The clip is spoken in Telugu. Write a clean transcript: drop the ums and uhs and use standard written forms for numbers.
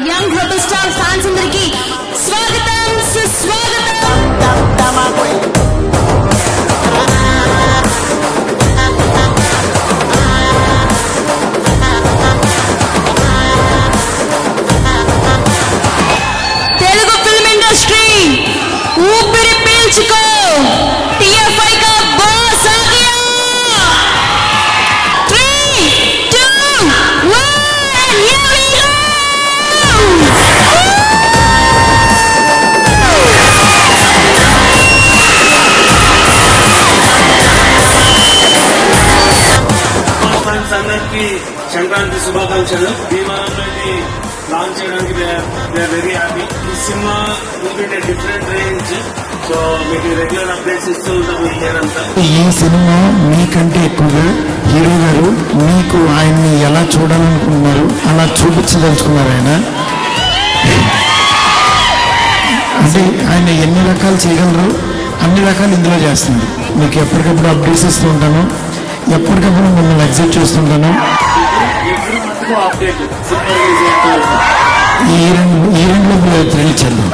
యంగ్ గ్లోబల్ స్టార్ ఫ్యాన్స్ అందరికి స్వాగతం సుస్వాగతం. తెలుగు ఫిల్మ్ ఇండస్ట్రీ ఊపిరి పీల్చుకో, టీఎఫ్ఐ కా బాస్ ఆ గయా. 3, 2, 1 here we go. అందరికి సంక్రాంతి శుభాకాంక్షలు. భీమవరంలోని లాంచ్ చేయడానికి వెరీ హ్యాపీ. ఈ cinema will different range. So మీకు రెగ్యులర్ అప్డేట్స్ ఇస్తూ ఉంటాం ఈ ఇయర్ అంతా. ఈ సినిమా మీకంటే ఎక్కువగా హీరో గారు మీకు ఆయన్ని ఎలా చూడాలనుకుంటున్నారు అలా చూపించదలుచుకున్నారు. అంటే ఆయన ఎన్ని రకాలు చేయగలరు అన్ని రకాలు ఇందులో చేస్తుంది. మీకు ఎప్పటికప్పుడు అప్డేట్స్ ఇస్తూ ఉంటాను, ఎప్పటికప్పుడు మిమ్మల్ని ఎగ్జిట్ చేస్తుంటాను. ఎప్పుడు మటుకు అప్డేట్ ఈ రెండు థ్రిల్ చేద్దాం.